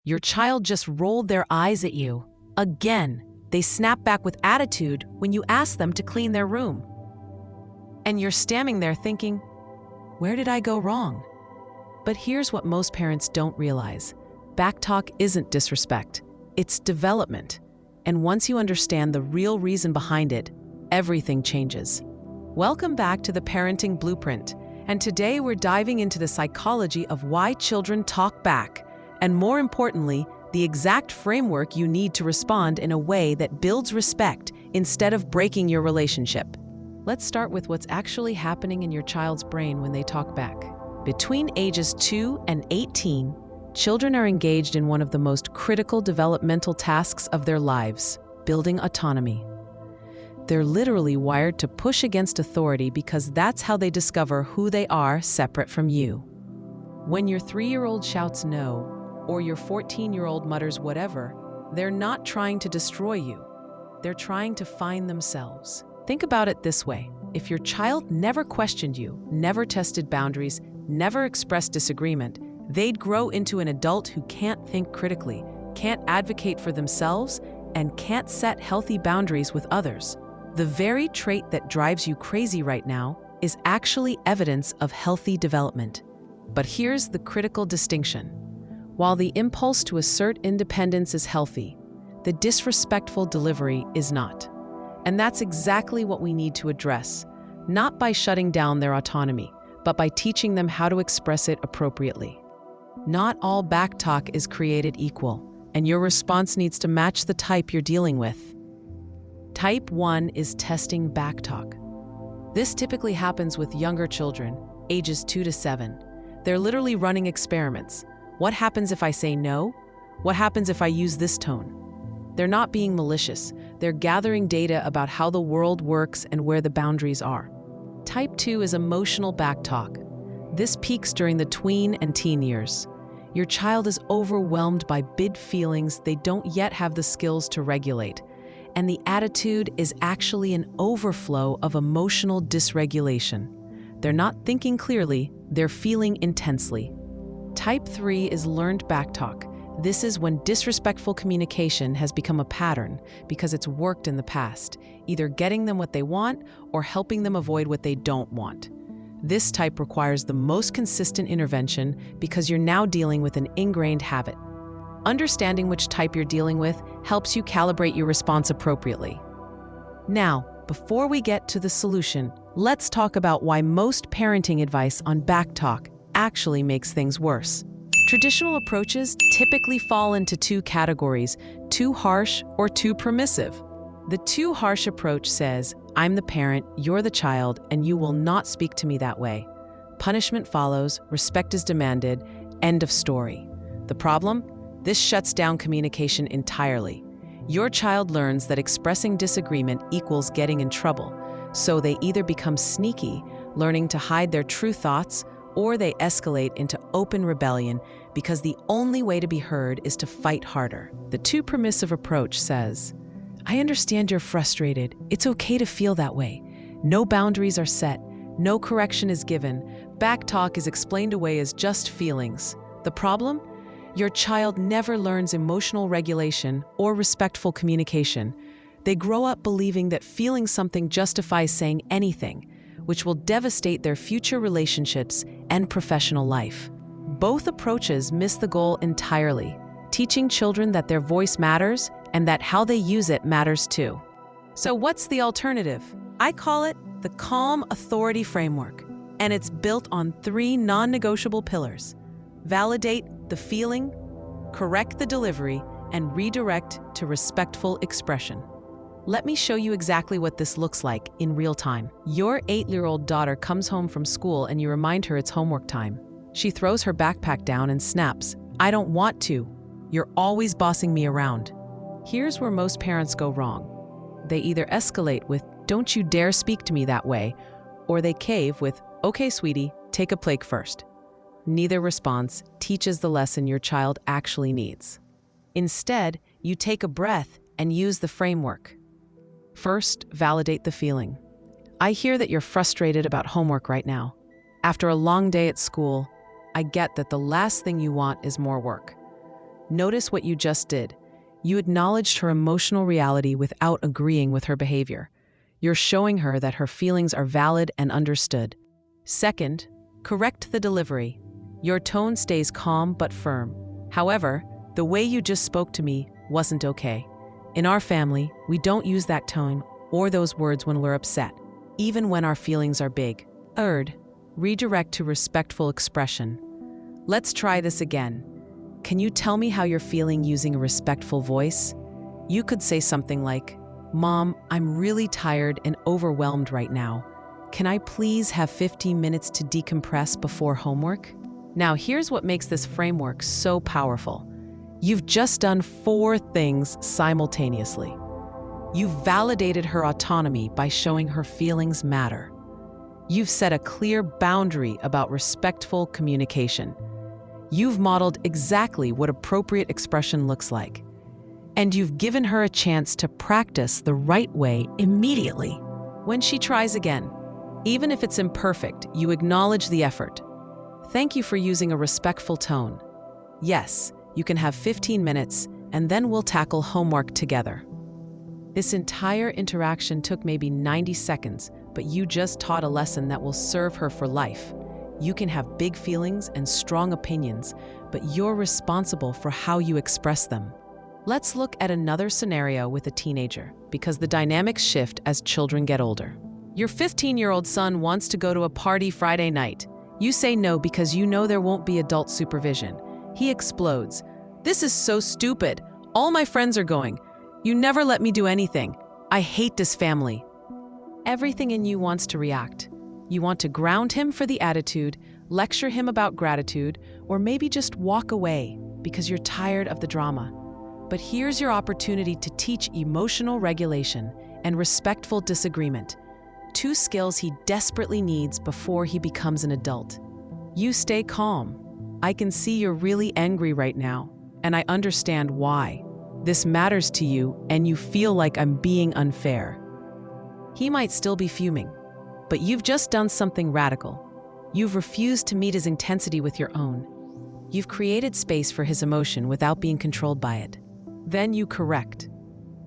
Your child just rolled their eyes at you. Again, they snap back with attitude when you ask them to clean their room. And you're standing there thinking, where did I go wrong? But here's what most parents don't realize. Backtalk isn't disrespect, it's development. And once you understand the real reason behind it, everything changes. Welcome back to the Parenting Blueprint. And today we're diving into the psychology of why children talk back, and more importantly, the exact framework you need to respond in a way that builds respect instead of breaking your relationship. Let's start with what's actually happening in your child's brain when they talk back. Between ages 2 and 18, children are engaged in one of the most critical developmental tasks of their lives, building autonomy. They're literally wired to push against authority because that's how they discover who they are separate from you. When your 3-year-old shouts no, or your 14-year-old mutters whatever, they're not trying to destroy you. They're trying to find themselves. Think about it this way. If your child never questioned you, never tested boundaries, never expressed disagreement, they'd grow into an adult who can't think critically, can't advocate for themselves, and can't set healthy boundaries with others. The very trait that drives you crazy right now is actually evidence of healthy development. But here's the critical distinction. While the impulse to assert independence is healthy, the disrespectful delivery is not. And that's exactly what we need to address, not by shutting down their autonomy, but by teaching them how to express it appropriately. Not all backtalk is created equal, and your response needs to match the type you're dealing with. Type 1 is testing backtalk. This typically happens with younger children, ages 2 to 7. They're literally running experiments. What happens if I say no? What happens if I use this tone? They're not being malicious. They're gathering data about how the world works and where the boundaries are. Type 2 is emotional backtalk. This peaks during the tween and teen years. Your child is overwhelmed by big feelings they don't yet have the skills to regulate. And the attitude is actually an overflow of emotional dysregulation. They're not thinking clearly, they're feeling intensely. Type 3 is learned backtalk. This is when disrespectful communication has become a pattern because it's worked in the past, either getting them what they want or helping them avoid what they don't want. This type requires the most consistent intervention because you're now dealing with an ingrained habit. Understanding which type you're dealing with helps you calibrate your response appropriately. Now, before we get to the solution, let's talk about why most parenting advice on backtalk actually makes things worse. Traditional approaches typically fall into two categories: too harsh or too permissive. The too harsh approach says, I'm the parent, you're the child, and you will not speak to me that way. Punishment follows, respect is demanded, end of story. The problem? This shuts down communication entirely. Your child learns that expressing disagreement equals getting in trouble, so they either become sneaky, learning to hide their true thoughts, or they escalate into open rebellion because the only way to be heard is to fight harder. The too permissive approach says, I understand you're frustrated. It's okay to feel that way. No boundaries are set. No correction is given. Backtalk is explained away as just feelings. The problem? Your child never learns emotional regulation or respectful communication. They grow up believing that feeling something justifies saying anything, which will devastate their future relationships and professional life. Both approaches miss the goal entirely, teaching children that their voice matters and that how they use it matters too. So what's the alternative? I call it the Calm Authority Framework, and it's built on 3 non-negotiable pillars: validate the feeling, correct the delivery, and redirect to respectful expression. Let me show you exactly what this looks like in real time. Your 8-year-old daughter comes home from school and you remind her it's homework time. She throws her backpack down and snaps, I don't want to. You're always bossing me around. Here's where most parents go wrong. They either escalate with, don't you dare speak to me that way, or they cave with, okay, sweetie, take a plate first. Neither response teaches the lesson your child actually needs. Instead, you take a breath and use the framework. First, validate the feeling. I hear that you're frustrated about homework right now. After a long day at school, I get that the last thing you want is more work. Notice what you just did. You acknowledged her emotional reality without agreeing with her behavior. You're showing her that her feelings are valid and understood. Second, correct the delivery. Your tone stays calm but firm. However, the way you just spoke to me wasn't okay. In our family, we don't use that tone or those words when we're upset, even when our feelings are big. Third, redirect to respectful expression. Let's try this again. Can you tell me how you're feeling using a respectful voice? You could say something like, "Mom, I'm really tired and overwhelmed right now. Can I please have 15 minutes to decompress before homework?" Now, here's what makes this framework so powerful. You've just done 4 things simultaneously. You've validated her autonomy by showing her feelings matter. You've set a clear boundary about respectful communication. You've modeled exactly what appropriate expression looks like. And you've given her a chance to practice the right way immediately. When she tries again, even if it's imperfect, you acknowledge the effort. Thank you for using a respectful tone. Yes, you can have 15 minutes, and then we'll tackle homework together. This entire interaction took maybe 90 seconds, but you just taught a lesson that will serve her for life. You can have big feelings and strong opinions, but you're responsible for how you express them. Let's look at another scenario with a teenager, because the dynamics shift as children get older. Your 15-year-old son wants to go to a party Friday night. You say no because you know there won't be adult supervision. He explodes. "This is so stupid. All my friends are going. You never let me do anything. I hate this family." Everything in you wants to react. You want to ground him for the attitude, lecture him about gratitude, or maybe just walk away because you're tired of the drama. But here's your opportunity to teach emotional regulation and respectful disagreement, 2 skills he desperately needs before he becomes an adult. You stay calm. I can see you're really angry right now, and I understand why. This matters to you, and you feel like I'm being unfair. He might still be fuming, but you've just done something radical. You've refused to meet his intensity with your own. You've created space for his emotion without being controlled by it. Then you correct.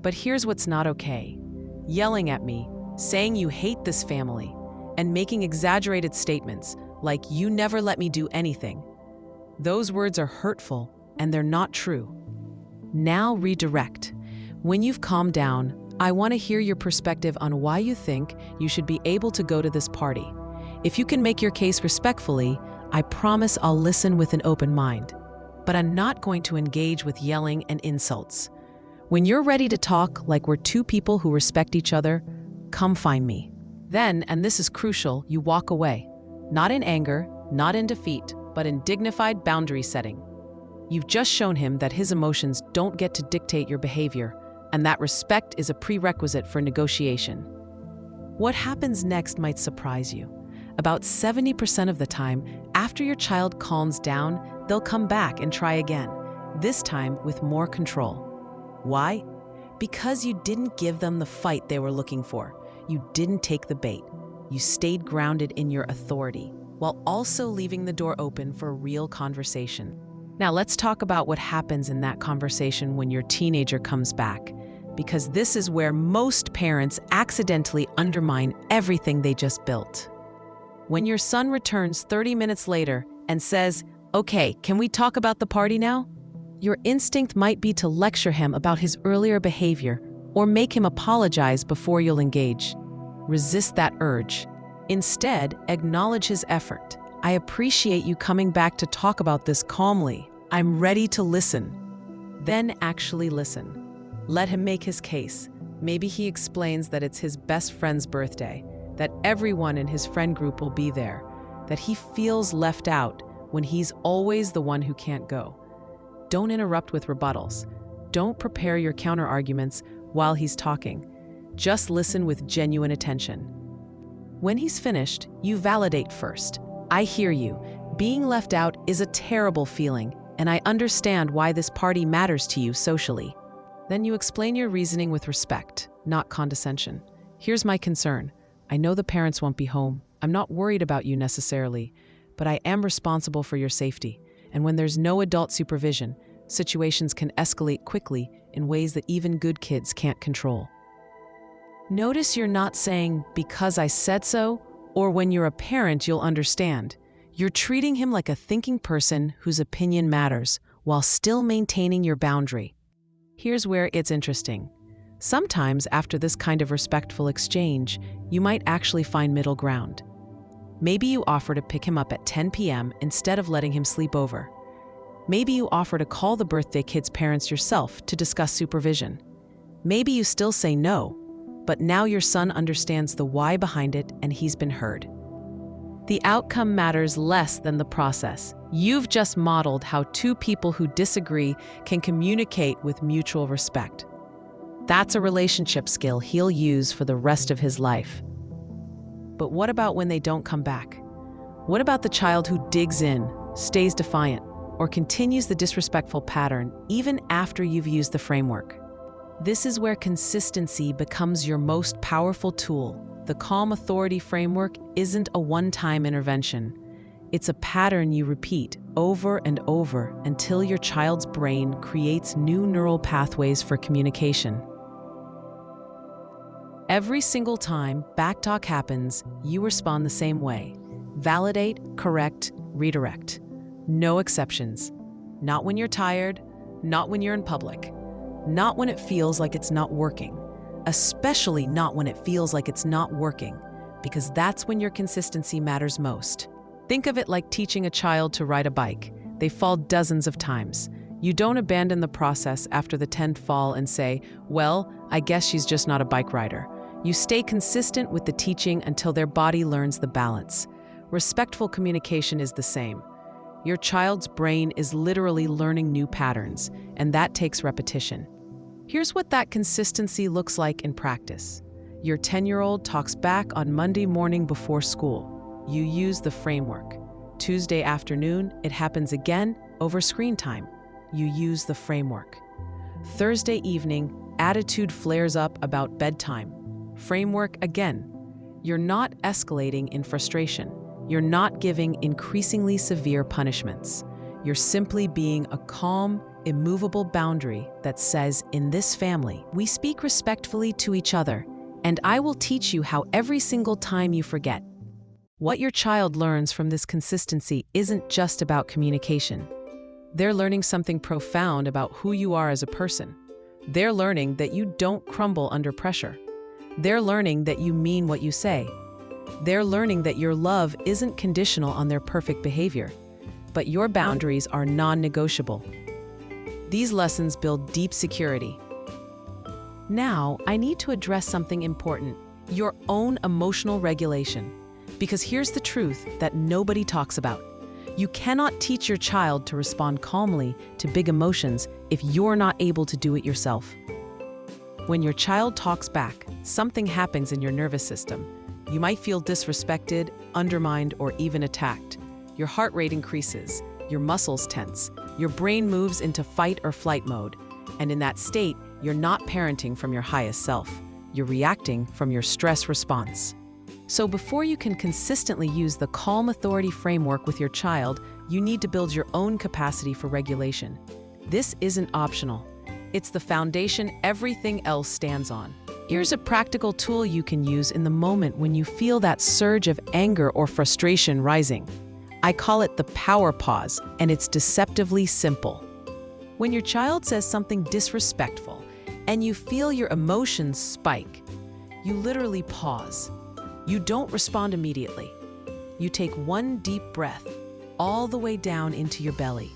But here's what's not okay. Yelling at me, saying you hate this family, and making exaggerated statements like "you never let me do anything." Those words are hurtful, and they're not true. Now redirect. When you've calmed down, I want to hear your perspective on why you think you should be able to go to this party. If you can make your case respectfully, I promise I'll listen with an open mind. But I'm not going to engage with yelling and insults. When you're ready to talk like we're 2 people who respect each other, come find me. Then, and this is crucial, you walk away. Not in anger, not in defeat, but in dignified boundary setting. You've just shown him that his emotions don't get to dictate your behavior, and that respect is a prerequisite for negotiation. What happens next might surprise you. About 70% of the time, after your child calms down, they'll come back and try again, this time with more control. Why? Because you didn't give them the fight they were looking for. You didn't take the bait. You stayed grounded in your authority, while also leaving the door open for a real conversation. Now let's talk about what happens in that conversation when your teenager comes back, because this is where most parents accidentally undermine everything they just built. When your son returns 30 minutes later and says, "Okay, can we talk about the party now?" Your instinct might be to lecture him about his earlier behavior or make him apologize before you'll engage. Resist that urge. Instead, acknowledge his effort. "I appreciate you coming back to talk about this calmly. I'm ready to listen." Then actually listen. Let him make his case. Maybe he explains that it's his best friend's birthday, that everyone in his friend group will be there, that he feels left out when he's always the one who can't go. Don't interrupt with rebuttals. Don't prepare your counter-arguments while he's talking. Just listen with genuine attention. When he's finished, you validate first. "I hear you. Being left out is a terrible feeling, and I understand why this party matters to you socially." Then you explain your reasoning with respect, not condescension. "Here's my concern. I know the parents won't be home. I'm not worried about you necessarily, but I am responsible for your safety. And when there's no adult supervision, situations can escalate quickly in ways that even good kids can't control. Notice you're not saying, "because I said so," or "when you're a parent, you'll understand." You're treating him like a thinking person whose opinion matters, while still maintaining your boundary. Here's where it gets interesting. Sometimes, after this kind of respectful exchange, you might actually find middle ground. Maybe you offer to pick him up at 10 p.m. instead of letting him sleep over. Maybe you offer to call the birthday kid's parents yourself to discuss supervision. Maybe you still say no, but now your son understands the why behind it and he's been heard. The outcome matters less than the process. You've just modeled how two people who disagree can communicate with mutual respect. That's a relationship skill he'll use for the rest of his life. But what about when they don't come back? What about the child who digs in, stays defiant, or continues the disrespectful pattern even after you've used the framework? This is where consistency becomes your most powerful tool. The calm authority framework isn't a one-time intervention. It's a pattern you repeat over and over until your child's brain creates new neural pathways for communication. Every single time backtalk happens, you respond the same way. Validate, correct, redirect. No exceptions. Not when you're tired, not when you're in public, not when it feels like it's not working. Especially not when it feels like it's not working, because that's when your consistency matters most. Think of it like teaching a child to ride a bike. They fall dozens of times. You don't abandon the process after the 10th fall and say, "Well, I guess she's just not a bike rider." You stay consistent with the teaching until their body learns the balance. Respectful communication is the same. Your child's brain is literally learning new patterns, and that takes repetition. Here's what that consistency looks like in practice. Your 10-year-old talks back on Monday morning before school. You use the framework. Tuesday afternoon, it happens again over screen time. You use the framework. Thursday evening, attitude flares up about bedtime. Framework again. You're not escalating in frustration. You're not giving increasingly severe punishments. You're simply being a calm, immovable boundary that says, in this family, we speak respectfully to each other, and I will teach you how every single time you forget. What your child learns from this consistency isn't just about communication. They're learning something profound about who you are as a person. They're learning that you don't crumble under pressure. They're learning that you mean what you say. They're learning that your love isn't conditional on their perfect behavior, but your boundaries are non-negotiable. These lessons build deep security. Now, I need to address something important, your own emotional regulation. Because here's the truth that nobody talks about. You cannot teach your child to respond calmly to big emotions if you're not able to do it yourself. When your child talks back, something happens in your nervous system. You might feel disrespected, undermined, or even attacked. Your heart rate increases, your muscles tense, your brain moves into fight or flight mode. And in that state, you're not parenting from your highest self. You're reacting from your stress response. So before you can consistently use the calm authority framework with your child, you need to build your own capacity for regulation. This isn't optional. It's the foundation everything else stands on. Here's a practical tool you can use in the moment when you feel that surge of anger or frustration rising. I call it the power pause, and it's deceptively simple. When your child says something disrespectful and you feel your emotions spike, you literally pause. You don't respond immediately. You take one deep breath all the way down into your belly.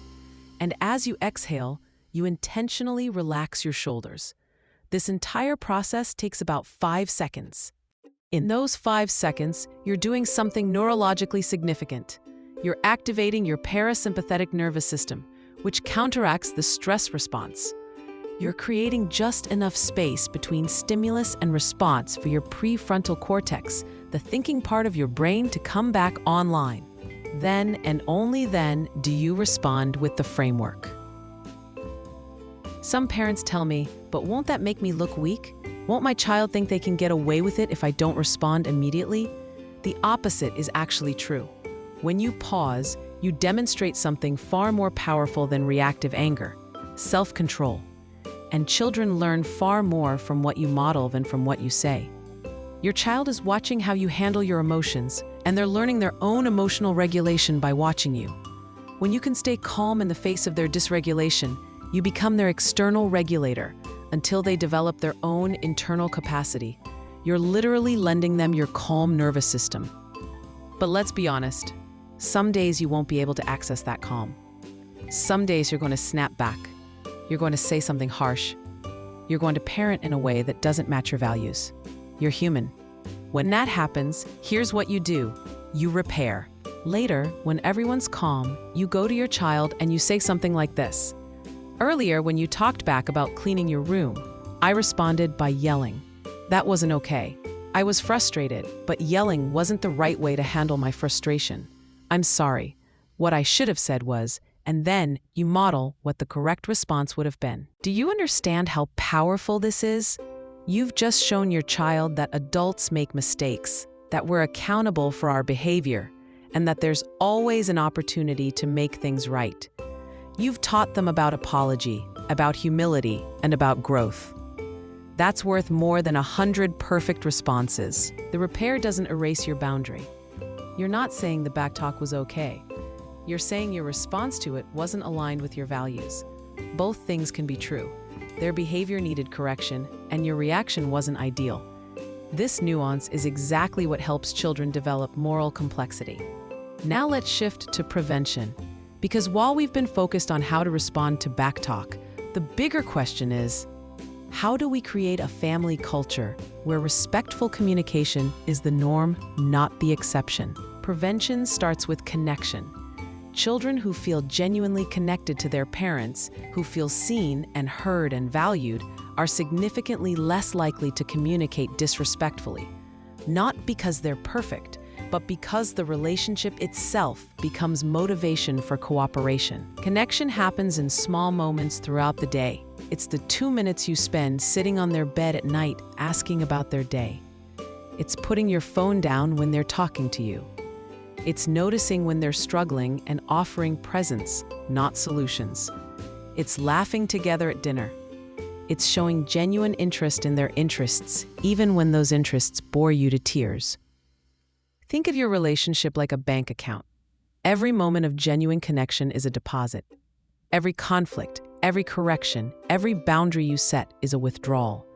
And as you exhale, you intentionally relax your shoulders. This entire process takes about 5 seconds. In those 5 seconds, you're doing something neurologically significant. You're activating your parasympathetic nervous system, which counteracts the stress response. You're creating just enough space between stimulus and response for your prefrontal cortex, the thinking part of your brain, to come back online. Then and only then do you respond with the framework. Some parents tell me, "But won't that make me look weak? Won't my child think they can get away with it if I don't respond immediately?" The opposite is actually true. When you pause, you demonstrate something far more powerful than reactive anger. self-control. And children learn far more from what you model than from what you say. Your child is watching how you handle your emotions, and they're learning their own emotional regulation by watching you. When you can stay calm in the face of their dysregulation, you become their external regulator until they develop their own internal capacity. You're literally lending them your calm nervous system. But let's be honest, some days you won't be able to access that calm. Some days you're going to snap back. You're going to say something harsh. You're going to parent in a way that doesn't match your values. You're human. When that happens, here's what you do. You repair. Later, when everyone's calm, you go to your child and you say something like this. Earlier, when you talked back about cleaning your room, I responded by yelling. That wasn't okay. I was frustrated, but yelling wasn't the right way to handle my frustration. I'm sorry. What I should have said was, and then you model what the correct response would have been. Do you understand how powerful this is? You've just shown your child that adults make mistakes, that we're accountable for our behavior, and that there's always an opportunity to make things right. You've taught them about apology, about humility, and about growth. That's worth more than 100 perfect responses. The repair doesn't erase your boundary. You're not saying the backtalk was okay. You're saying your response to it wasn't aligned with your values. Both things can be true. Their behavior needed correction, and your reaction wasn't ideal. This nuance is exactly what helps children develop moral complexity. Now let's shift to prevention. Because while we've been focused on how to respond to backtalk, the bigger question is, how do we create a family culture where respectful communication is the norm, not the exception? Prevention starts with connection. Children who feel genuinely connected to their parents, who feel seen and heard and valued, are significantly less likely to communicate disrespectfully. Not because they're perfect, but because the relationship itself becomes motivation for cooperation. Connection happens in small moments throughout the day. It's the 2 minutes you spend sitting on their bed at night asking about their day. It's putting your phone down when they're talking to you. It's noticing when they're struggling and offering presents, not solutions. It's laughing together at dinner. It's showing genuine interest in their interests, even when those interests bore you to tears. Think of your relationship like a bank account. Every moment of genuine connection is a deposit. Every conflict, every correction, every boundary you set is a withdrawal.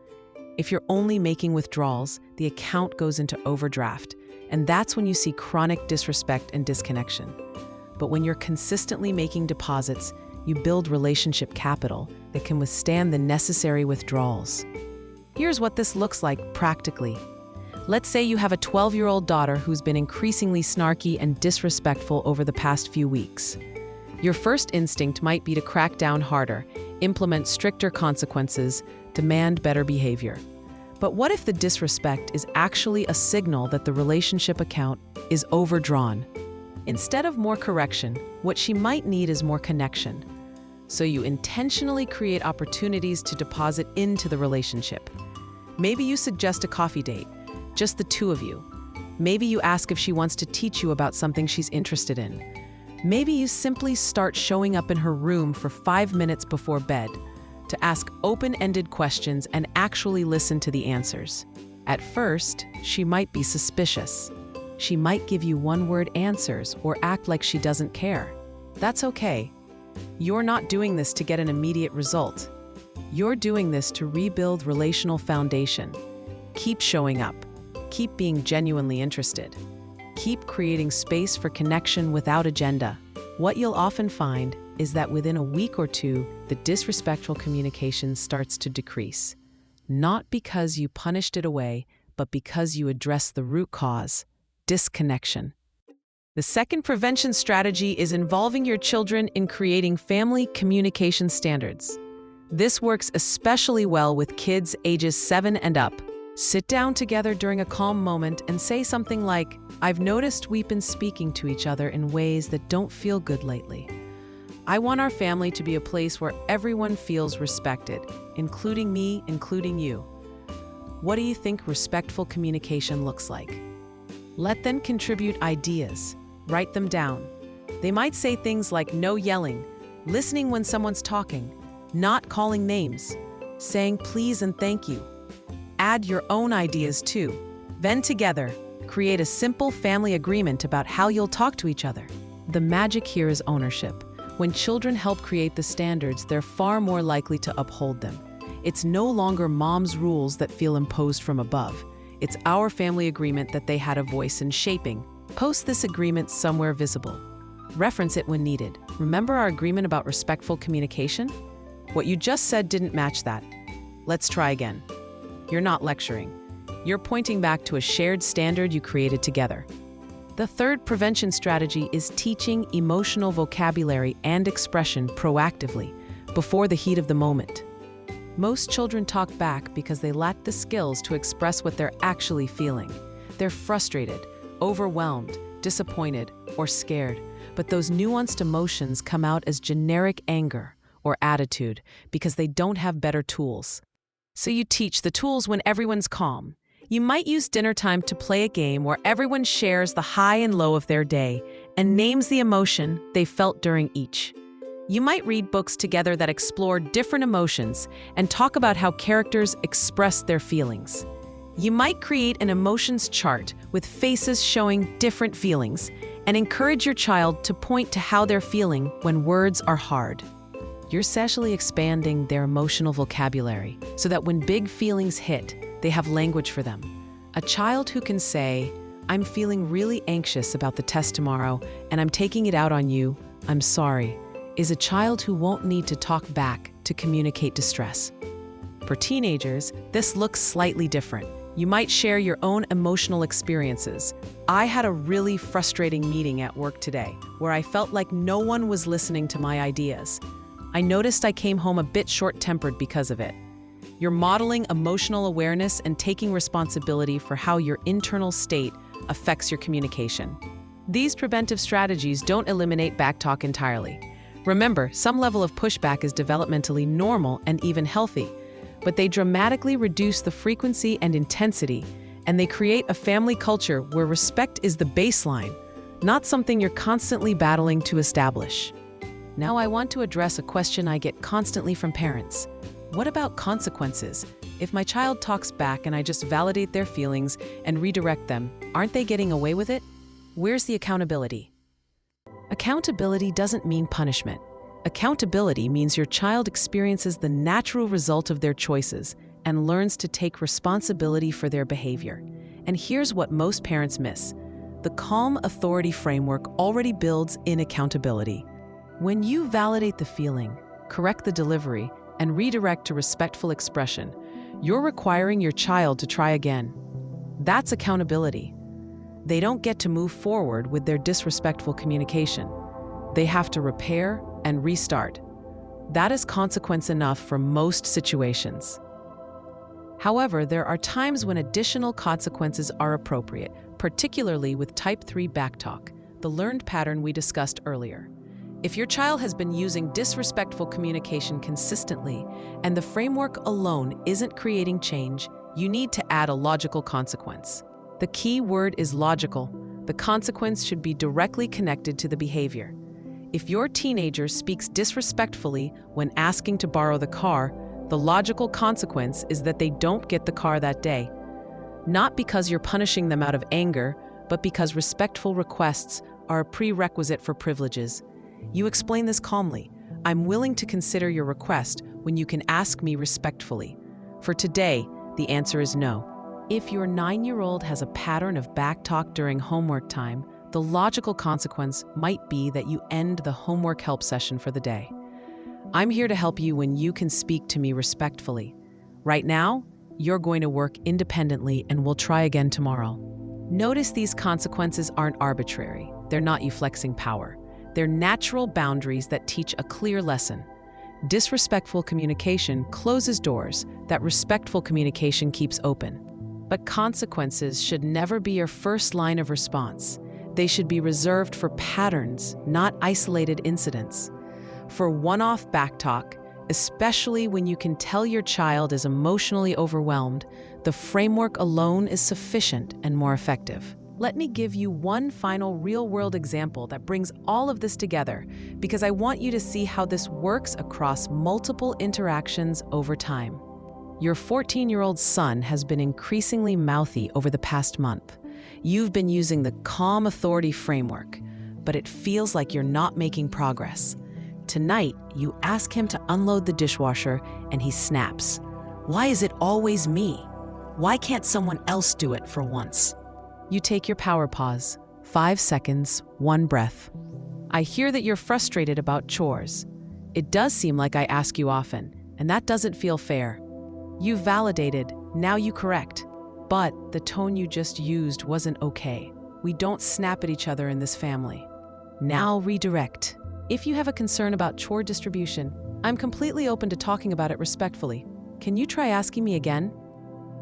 If you're only making withdrawals, the account goes into overdraft, and that's when you see chronic disrespect and disconnection. But when you're consistently making deposits, you build relationship capital that can withstand the necessary withdrawals. Here's what this looks like practically. Let's say you have a 12-year-old daughter who's been increasingly snarky and disrespectful over the past few weeks. Your first instinct might be to crack down harder, implement stricter consequences, demand better behavior. But what if the disrespect is actually a signal that the relationship account is overdrawn? Instead of more correction, what she might need is more connection. So you intentionally create opportunities to deposit into the relationship. Maybe you suggest a coffee date, just the two of you. Maybe you ask if she wants to teach you about something she's interested in. Maybe you simply start showing up in her room for 5 minutes before bed to ask open-ended questions and actually listen to the answers. At first, she might be suspicious. She might give you one-word answers or act like she doesn't care. That's okay. You're not doing this to get an immediate result. You're doing this to rebuild relational foundation. Keep showing up. Keep being genuinely interested. Keep creating space for connection without agenda. What you'll often find is that within a week or two, the disrespectful communication starts to decrease. Not because you punished it away, but because you addressed the root cause, disconnection. The second prevention strategy is involving your children in creating family communication standards. This works especially well with kids ages 7 and up. Sit down together during a calm moment and say something like, "I've noticed we've been speaking to each other in ways that don't feel good lately. I want our family to be a place where everyone feels respected, including me, including you. What do you think respectful communication looks like?" Let them contribute ideas. Write them down. They might say things like no yelling, listening when someone's talking, not calling names, saying please and thank you. Add your own ideas too. Then together, create a simple family agreement about how you'll talk to each other. The magic here is ownership. When children help create the standards, they're far more likely to uphold them. It's no longer mom's rules that feel imposed from above. It's our family agreement that they had a voice in shaping. Post this agreement somewhere visible. Reference it when needed. Remember our agreement about respectful communication? What you just said didn't match that. Let's try again. You're not lecturing. You're pointing back to a shared standard you created together. The third prevention strategy is teaching emotional vocabulary and expression proactively, before the heat of the moment. Most children talk back because they lack the skills to express what they're actually feeling. They're frustrated, overwhelmed, disappointed, or scared, but those nuanced emotions come out as generic anger or attitude because they don't have better tools. So you teach the tools when everyone's calm. You might use dinner time to play a game where everyone shares the high and low of their day and names the emotion they felt during each. You might read books together that explore different emotions and talk about how characters express their feelings. You might create an emotions chart with faces showing different feelings and encourage your child to point to how they're feeling when words are hard. You're essentially expanding their emotional vocabulary so that when big feelings hit, they have language for them. A child who can say, "I'm feeling really anxious about the test tomorrow and I'm taking it out on you, I'm sorry," is a child who won't need to talk back to communicate distress. For teenagers, this looks slightly different. You might share your own emotional experiences. I had a really frustrating meeting at work today where I felt like no one was listening to my ideas. I noticed I came home a bit short-tempered because of it. You're modeling emotional awareness and taking responsibility for how your internal state affects your communication. These preventive strategies don't eliminate backtalk entirely. Remember, some level of pushback is developmentally normal and even healthy, but they dramatically reduce the frequency and intensity, and they create a family culture where respect is the baseline, not something you're constantly battling to establish. Now I want to address a question I get constantly from parents. What about consequences? If my child talks back and I just validate their feelings and redirect them, aren't they getting away with it? Where's the accountability? Accountability doesn't mean punishment. Accountability means your child experiences the natural result of their choices and learns to take responsibility for their behavior. And here's what most parents miss. The calm authority framework already builds in accountability. When you validate the feeling, correct the delivery, and redirect to respectful expression, you're requiring your child to try again. That's accountability. They don't get to move forward with their disrespectful communication. They have to repair and restart. That is consequence enough for most situations. However, there are times when additional consequences are appropriate, particularly with type 3 backtalk, the learned pattern we discussed earlier. If your child has been using disrespectful communication consistently and the framework alone isn't creating change, you need to add a logical consequence. The key word is logical. The consequence should be directly connected to the behavior. If your teenager speaks disrespectfully when asking to borrow the car, the logical consequence is that they don't get the car that day. Not because you're punishing them out of anger, but because respectful requests are a prerequisite for privileges. You explain this calmly. I'm willing to consider your request when you can ask me respectfully. For today, the answer is no. If your 9-year-old has a pattern of backtalk during homework time, the logical consequence might be that you end the homework help session for the day. I'm here to help you when you can speak to me respectfully. Right now, you're going to work independently and we'll try again tomorrow. Notice these consequences aren't arbitrary. They're not you flexing power. They're natural boundaries that teach a clear lesson. Disrespectful communication closes doors that respectful communication keeps open. But consequences should never be your first line of response. They should be reserved for patterns, not isolated incidents. For one-off backtalk, especially when you can tell your child is emotionally overwhelmed, the framework alone is sufficient and more effective. Let me give you one final real-world example that brings all of this together, because I want you to see how this works across multiple interactions over time. Your 14-year-old son has been increasingly mouthy over the past month. You've been using the calm authority framework, but it feels like you're not making progress. Tonight, you ask him to unload the dishwasher, and he snaps. "Why is it always me? Why can't someone else do it for once?" You take your power pause. 5 seconds, 1 breath. "I hear that you're frustrated about chores. It does seem like I ask you often, and that doesn't feel fair. You validated, now you correct. But the tone you just used wasn't okay. We don't snap at each other in this family. Now redirect. If you have a concern about chore distribution, I'm completely open to talking about it respectfully. Can you try asking me again?"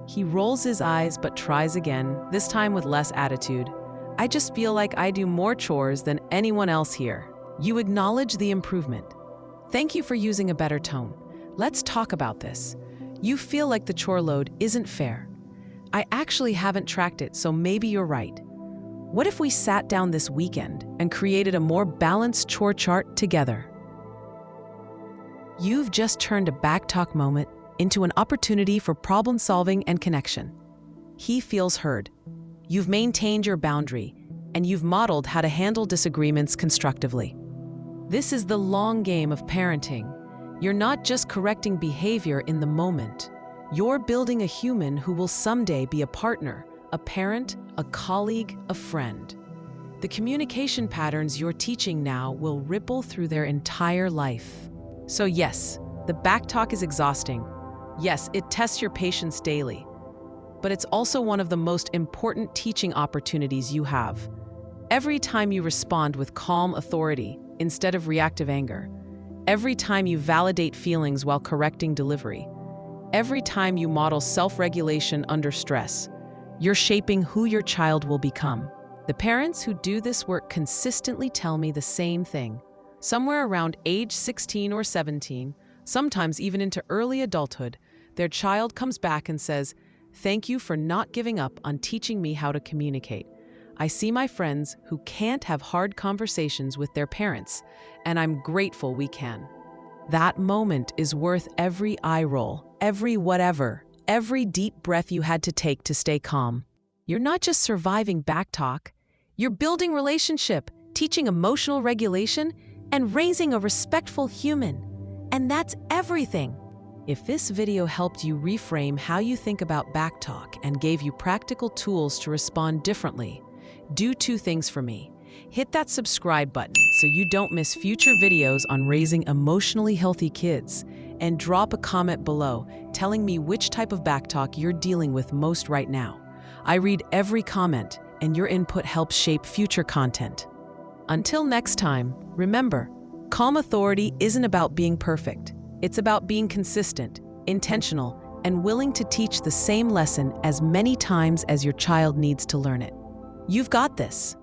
He rolls his eyes but tries again, this time with less attitude. "I just feel like I do more chores than anyone else here." You acknowledge the improvement. "Thank you for using a better tone. Let's talk about this. You feel like the chore load isn't fair. I actually haven't tracked it, so maybe you're right. What if we sat down this weekend and created a more balanced chore chart together?" You've just turned a backtalk moment into an opportunity for problem solving and connection. He feels heard. You've maintained your boundary, and you've modeled how to handle disagreements constructively. This is the long game of parenting. You're not just correcting behavior in the moment. You're building a human who will someday be a partner, a parent, a colleague, a friend. The communication patterns you're teaching now will ripple through their entire life. So yes, the backtalk is exhausting. Yes, it tests your patience daily. But it's also one of the most important teaching opportunities you have. Every time you respond with calm authority instead of reactive anger, every time you validate feelings while correcting delivery, every time you model self-regulation under stress, you're shaping who your child will become. The parents who do this work consistently tell me the same thing. Somewhere around age 16 or 17, sometimes even into early adulthood, their child comes back and says, "Thank you for not giving up on teaching me how to communicate. I see my friends who can't have hard conversations with their parents, and I'm grateful we can." That moment is worth every eye roll, every whatever, every deep breath you had to take to stay calm. You're not just surviving backtalk, you're building relationship, teaching emotional regulation, and raising a respectful human. And that's everything. If this video helped you reframe how you think about backtalk and gave you practical tools to respond differently, do 2 things for me. Hit that subscribe button so you don't miss future videos on raising emotionally healthy kids, and drop a comment below telling me which type of backtalk you're dealing with most right now. I read every comment, and your input helps shape future content. Until next time, remember, calm authority isn't about being perfect. It's about being consistent, intentional, and willing to teach the same lesson as many times as your child needs to learn it. You've got this.